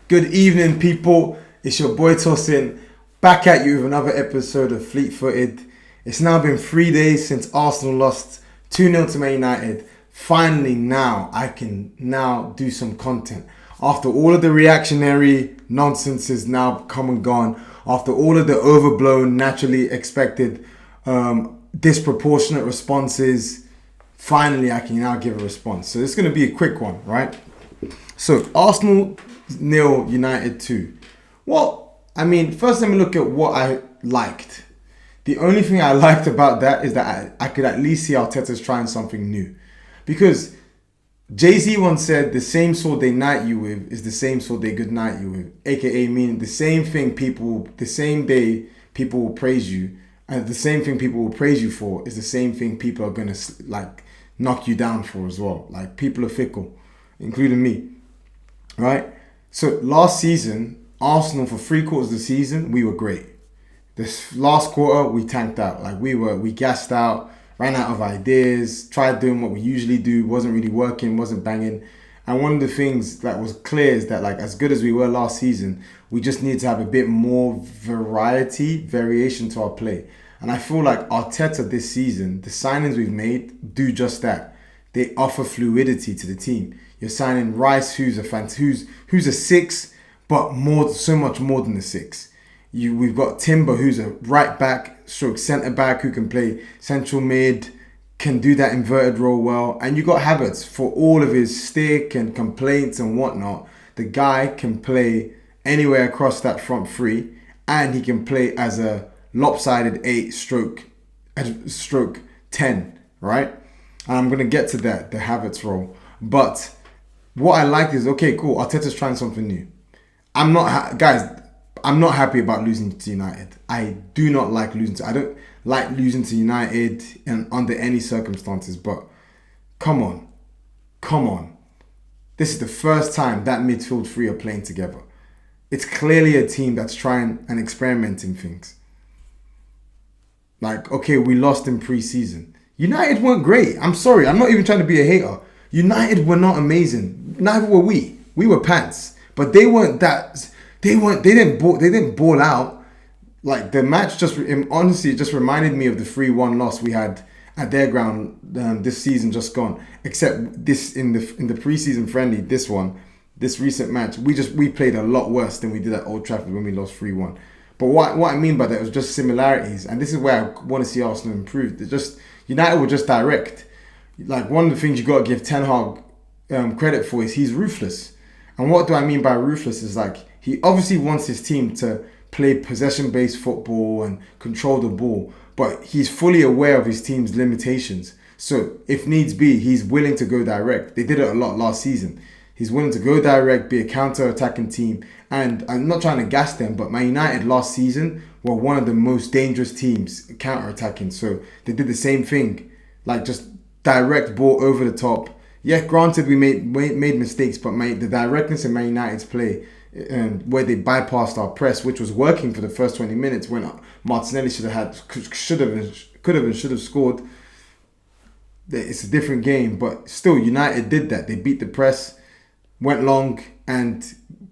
Good evening, people. It's your boy Tosin, back at you with another episode of Fleet Footed. It's now been 3 days since Arsenal lost 2-0 to Man United. Finally, now I can now do some content. After all of the reactionary nonsense is now come and gone, after all of the overblown, naturally expected, disproportionate responses, finally I can now give a response. So it's going to be a quick one, right? So Arsenal 0, United 2. Well, I mean, first let me look at what I liked. The only thing I liked about that is that I could at least see Arteta's trying something new. Because Jay-Z once said, the same sword they knight you with is the same sword they good night you with. AKA meaning the same day people will praise you, and the same thing people will praise you for is the same thing people are going to knock you down for as well. Like, people are fickle, including me. Right? So last season, Arsenal for 3/4 of the season, we were great. This last quarter, we tanked out. We gassed out, ran out of ideas, tried doing what we usually do, wasn't really working, wasn't banging. And one of the things that was clear is that, as good as we were last season, we just need to have a bit more variation to our play. And I feel like Arteta this season, the signings we've made do just that. They offer fluidity to the team. You're signing Rice, who's a 6, but so much more than a 6. We've got Timber, who's a right back, stroke centre back, who can play central mid, can do that inverted role well. And you got Havertz, for all of his stick and complaints and whatnot. The guy can play anywhere across that front three, and he can play as a lopsided 8 stroke 10, right? And I'm going to get to that, the Havertz role. But what I like is, okay, cool, Arteta's trying something new. I'm not happy about losing to United. I do not like I don't like losing to United under any circumstances. But come on. This is the first time that midfield three are playing together. It's clearly a team that's trying and experimenting things. Okay, we lost in pre-season. United weren't great. I'm sorry. I'm not even trying to be a hater. United were not amazing. Neither were we. We were pants. But they weren't that. They didn't ball out. The match just reminded me of the 3-1 loss we had at their ground this season just gone. Except this in the preseason friendly, this recent match, we played a lot worse than we did at Old Trafford when we lost 3-1. But what I mean by that was just similarities, and this is where I want to see Arsenal improve. United were just direct. One of the things you got to give Ten Hag credit for is he's ruthless. And what do I mean by ruthless is he obviously wants his team to play possession-based football and control the ball, but he's fully aware of his team's limitations. So if needs be, he's willing to go direct. They did it a lot last season. He's willing to go direct, be a counter-attacking team. And I'm not trying to gas them, but Man United last season were one of the most dangerous teams counter-attacking. So they did the same thing, just direct ball over the top. Yeah, granted, we made mistakes, but the directness in Man United's play, where they bypassed our press, which was working for the first 20 minutes when Martinelli could have scored. It's a different game, but still, United did that. They beat the press, went long, and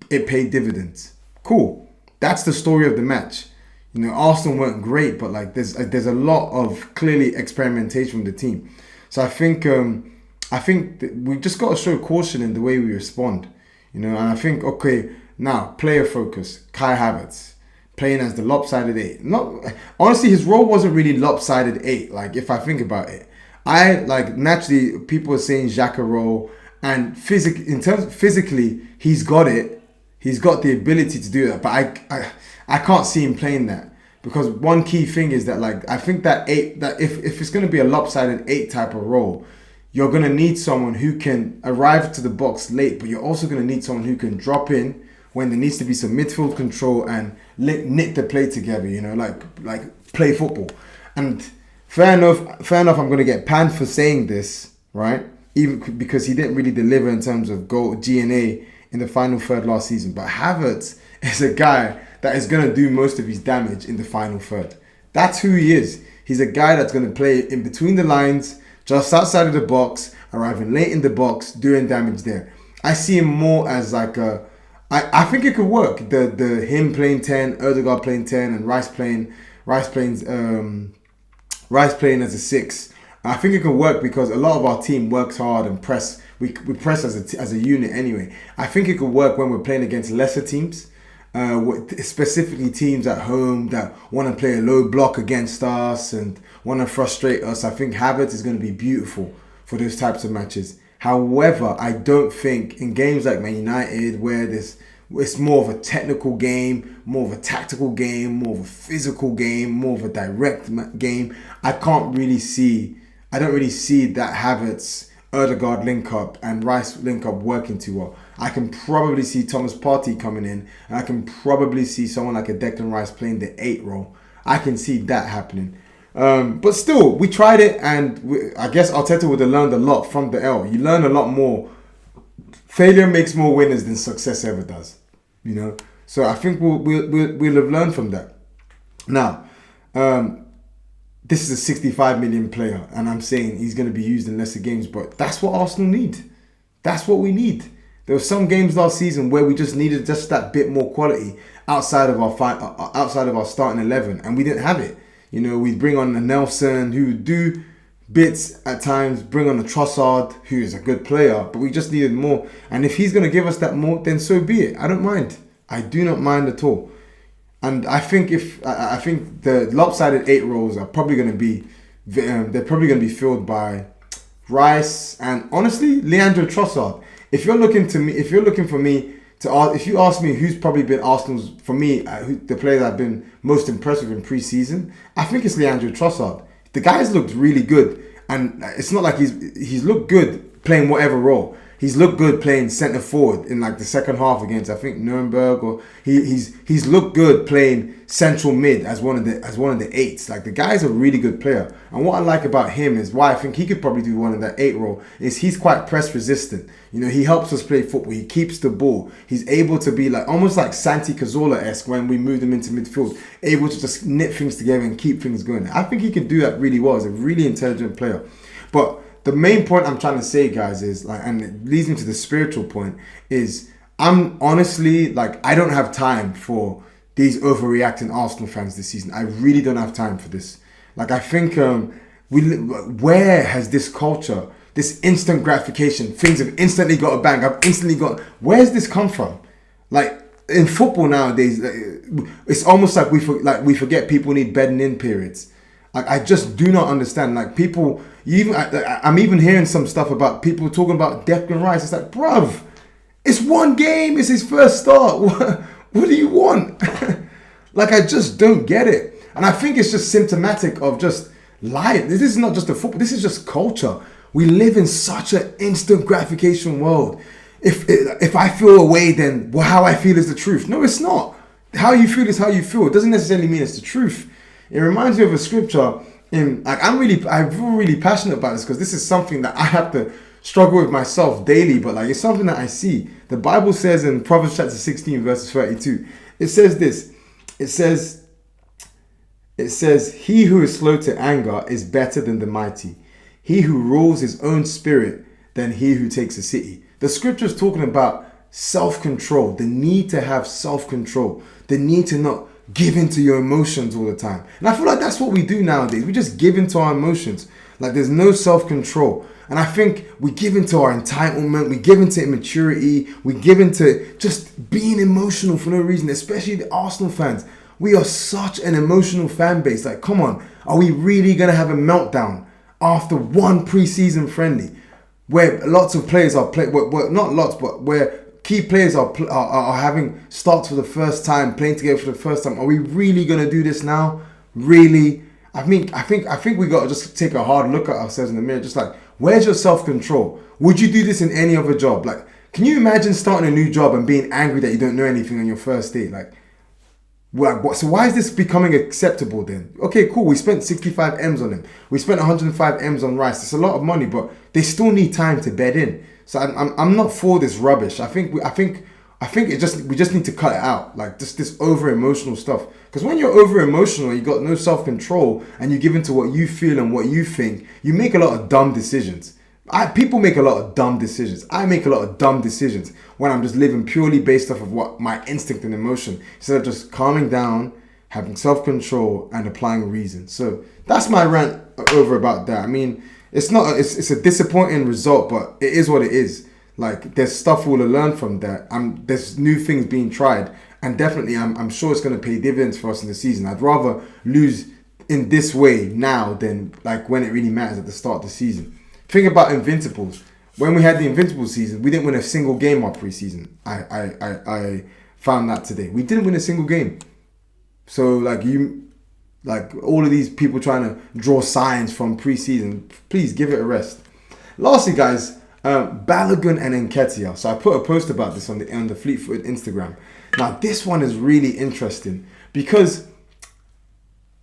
it paid dividends. Cool. That's the story of the match. Arsenal weren't great, but there's a lot of clearly experimentation from the team. So I think that we just got to show caution in the way we respond. And I think, okay, now player focus. Kai Havertz playing as the lopsided 8. Honestly, his role wasn't really lopsided 8. If I think about it, naturally people are saying Xhaka role, and physically he's got it. He's got the ability to do that, but I can't see him playing that, because one key thing is that I think that 8, that if it's going to be a lopsided 8 type of role, you're going to need someone who can arrive to the box late, but you're also going to need someone who can drop in when there needs to be some midfield control and knit the play together, play football. And fair enough, I'm going to get panned for saying this, right? Even because he didn't really deliver in terms of goal GNA in the final third last season. But Havertz is a guy that is going to do most of his damage in the final third. That's who he is. He's a guy that's going to play in between the lines, just outside of the box, arriving late in the box, doing damage there. I see him more as a I think it could work. The him playing 10, Odegaard playing 10, and Rice playing Rice playing as a 6. I think it can work because a lot of our team works hard and press. We press as a unit anyway. I think it could work when we're playing against lesser teams, specifically teams at home that want to play a low block against us and want to frustrate us. I think Havertz is going to be beautiful for those types of matches. However, I don't think in games like Man United where it's more of a technical game, more of a tactical game, more of a physical game, more of a direct game. I don't really see that Havertz, Odegaard link up and Rice link up working too well. I can probably see Thomas Partey coming in, and I can probably see someone like a Declan Rice playing the 8 role. I can see that happening. But still, we tried it, and I guess Arteta would have learned a lot from the L. You learn a lot more. Failure makes more winners than success ever does, you know. So I think we'll have learned from that. Now, this is a 65 million player, and I'm saying he's going to be used in lesser games, but that's what Arsenal need. That's what we need. There were some games last season where we just needed just that bit more quality outside of our starting 11, and we didn't have it. You know, we'd bring on a Nelson who would do bits at times, bring on a Trossard who is a good player, but we just needed more. And if he's going to give us that more, then so be it. I don't mind. I do not mind at all. And I think the lopsided 8 roles are probably going to be they're probably going to be filled by Rice and honestly Leandro Trossard. If you ask me who's probably been Arsenal's, for me, the player that I've been most impressed with in pre-season, I think it's Leandro Trossard. The guy's looked really good, and it's not like he's looked good playing whatever role. He's looked good playing centre forward in like the second half against I think Nuremberg, or he's looked good playing central mid as one of the 8s. Like the guy's a really good player, and what I like about him is why I think he could probably do one of that 8 role is he's quite press resistant. You know, he helps us play football. He keeps the ball. He's able to be like almost like Santi Cazorla-esque when we moved him into midfield, able to just knit things together and keep things going. I think he could do that really well. He's a really intelligent player, but the main point I'm trying to say, guys, is like, and it leads me to the spiritual point, is I'm honestly like, I don't have time for these overreacting Arsenal fans this season. I really don't have time for this. Like, I think where has this culture, this instant gratification, things have instantly got a bang, where's this come from? Like in football nowadays, it's almost like we forget people need bedding in periods. Like, I just do not understand. Like, people, I'm even hearing some stuff about people talking about Declan Rice. It's like, bruv, it's one game. It's his first start. What do you want? Like, I just don't get it. And I think it's just symptomatic of just life. This is not just a football. This is just culture. We live in such an instant gratification world. If I feel a way, then how I feel is the truth. No, it's not. How you feel is how you feel. It doesn't necessarily mean it's the truth. It reminds me of a scripture. I'm really passionate about this because this is something that I have to struggle with myself daily. But like, it's something that I see. The Bible says in Proverbs chapter 16, verses 32. It says this. It says, "He who is slow to anger is better than the mighty. He who rules his own spirit than he who takes a city." The scripture is talking about self-control, the need to have self-control, the need to not give into your emotions all the time. And I feel like that's what we do nowadays. We just give into our emotions. Like, there's no self-control. And I think we give into our entitlement, we give into immaturity, we give into just being emotional for no reason, especially the Arsenal fans. We are such an emotional fan base. Like, come on, are we really going to have a meltdown after one pre-season friendly where lots of players are playing, well, not lots, but where key players are having starts for the first time, playing together for the first time? Are we really gonna do this now? Really? I think we gotta just take a hard look at ourselves in the mirror. Just like, where's your self-control? Would you do this in any other job? Like, can you imagine starting a new job and being angry that you don't know anything on your first day? Like, what? So why is this becoming acceptable then? Okay, cool. We spent 65 M's on him. We spent 105 M's on Rice. It's a lot of money, but they still need time to bed in. So I'm not for this rubbish. I think we just need to cut it out. Like, this over emotional stuff. Because when you're over emotional, you got no self control, and you give into what you feel and what you think, you make a lot of dumb decisions. People make a lot of dumb decisions. I make a lot of dumb decisions when I'm just living purely based off of what my instinct and emotion, instead of just calming down, having self-control, and applying reason. So that's my rant over about that. I mean, it's a disappointing result, but it is what it is. Like, there's stuff we'll learn from that. There's new things being tried, and definitely I'm sure it's going to pay dividends for us in the season. I'd rather lose in this way now than like when it really matters at the start of the season. Think about Invincibles. When we had the Invincible season, we didn't win a single game our preseason. I found that today. We didn't win a single game. So like all of these people trying to draw signs from preseason, please give it a rest. Lastly, guys, Balogun and Nketiah. So I put a post about this on the Fleet-footed Instagram. Now this one is really interesting because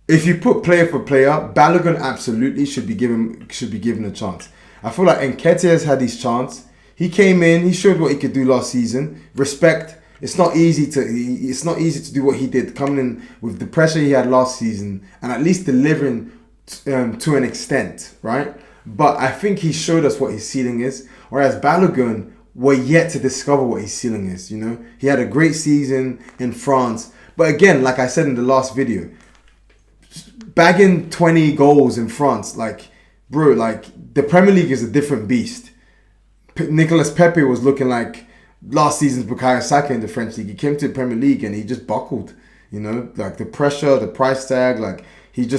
if you put player for player, Balogun absolutely should be given a chance. I feel like Nketiah has had his chance. He came in, he showed what he could do last season. Respect. It's not easy to do what he did, coming in with the pressure he had last season and at least delivering to an extent, right? But I think he showed us what his ceiling is. Whereas Balogun, we're yet to discover what his ceiling is. You know, he had a great season in France, but again, like I said in the last video, bagging 20 goals in France, like, bro, like, the Premier League is a different beast. Nicolas Pepe was looking like last season's Bukayo Saka in the French league. He came to the Premier League and he just buckled. You know, like the pressure, the price tag, like he's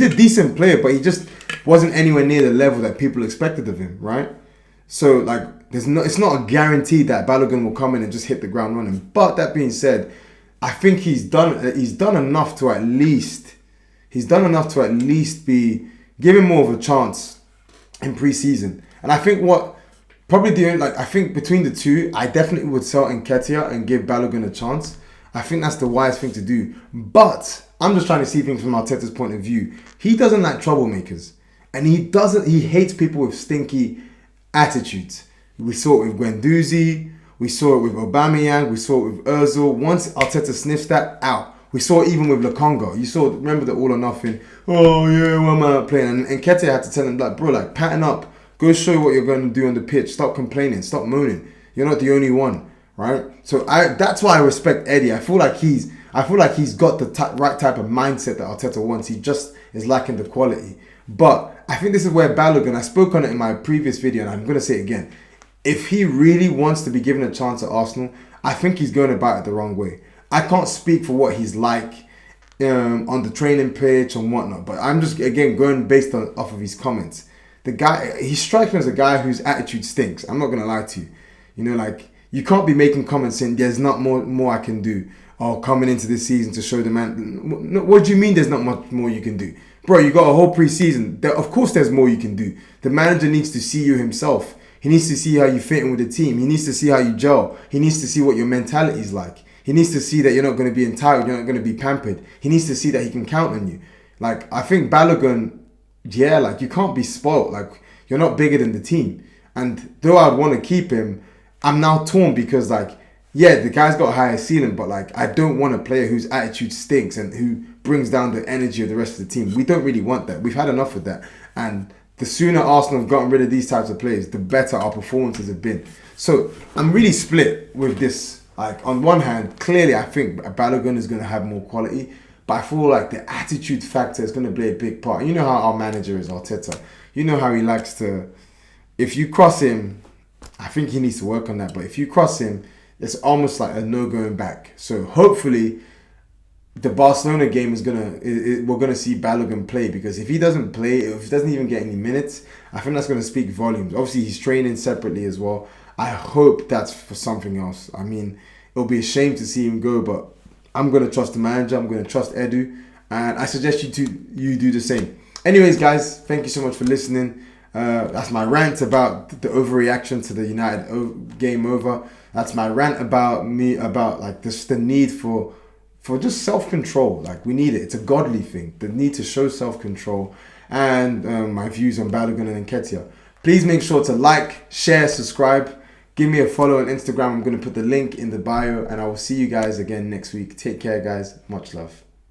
a decent player, but he just wasn't anywhere near the level that people expected of him, right? So like, it's not a guarantee that Balogun will come in and just hit the ground running. But that being said, I think he's done enough to at least be given more of a chance in pre-season. And I think I think between the two, I definitely would sell Nketiah and give Balogun a chance. I think that's the wise thing to do. But I'm just trying to see things from Arteta's point of view. He doesn't like troublemakers. And he hates people with stinky attitudes. We saw it with Guendouzi. We saw it with Aubameyang. We saw it with Ozil. Once Arteta sniffs that out. We saw it even with Lokonga. Remember the all or nothing. Oh yeah, why am I playing? And Nketiah had to tell him, like, bro, like, pattern up. Go show what you're going to do on the pitch. Stop complaining. Stop moaning. You're not the only one, right? So that's why I respect Eddie. I feel like he's got the right type of mindset that Arteta wants. He just is lacking the quality. But I think this is where Balogun, I spoke on it in my previous video and I'm going to say it again. If he really wants to be given a chance at Arsenal, I think he's going about it the wrong way. I can't speak for what he's like on the training pitch and whatnot, but I'm just, again, going based off of his comments. The guy, he's striking as a guy whose attitude stinks. I'm not going to lie to you. You know, like, you can't be making comments saying there's not more I can do, or coming into this season to show the man. What do you mean there's not much more you can do? Bro, you got a whole pre-season. Of course there's more you can do. The manager needs to see you himself. He needs to see how you fit in with the team. He needs to see how you gel. He needs to see what your mentality is like. He needs to see that you're not going to be entitled. You're not going to be pampered. He needs to see that he can count on you. Like, I think Balogun, yeah, like, you can't be spoiled. Like, you're not bigger than the team. And though I'd want to keep him, I'm now torn because, like, yeah, the guy's got a higher ceiling, but, like, I don't want a player whose attitude stinks and who brings down the energy of the rest of the team. We don't really want that. We've had enough of that. And the sooner Arsenal have gotten rid of these types of players, the better our performances have been. So I'm really split with this. Like, on one hand, clearly I think Balogun is going to have more quality, but I feel like the attitude factor is going to play a big part. You know how our manager is, Arteta. You know how he likes to, if you cross him, I think he needs to work on that, but if you cross him, it's almost like a no going back. So hopefully the Barcelona game we're gonna see Balogun play, because if he doesn't play, if he doesn't even get any minutes, I think that's gonna speak volumes. Obviously he's training separately as well. I hope that's for something else. I mean, it'll be a shame to see him go, but I'm gonna trust the manager. I'm gonna trust Edu, and I suggest you do the same. Anyways, guys, thank you so much for listening. That's my rant about the overreaction to the United game over. That's my rant about like this, the need for just self-control. Like, we need it. It's a godly thing. The need to show self-control, and my views on Balogun and Nketiah. Please make sure to like, share, subscribe. Give me a follow on Instagram. I'm going to put the link in the bio, and I will see you guys again next week. Take care, guys. Much love.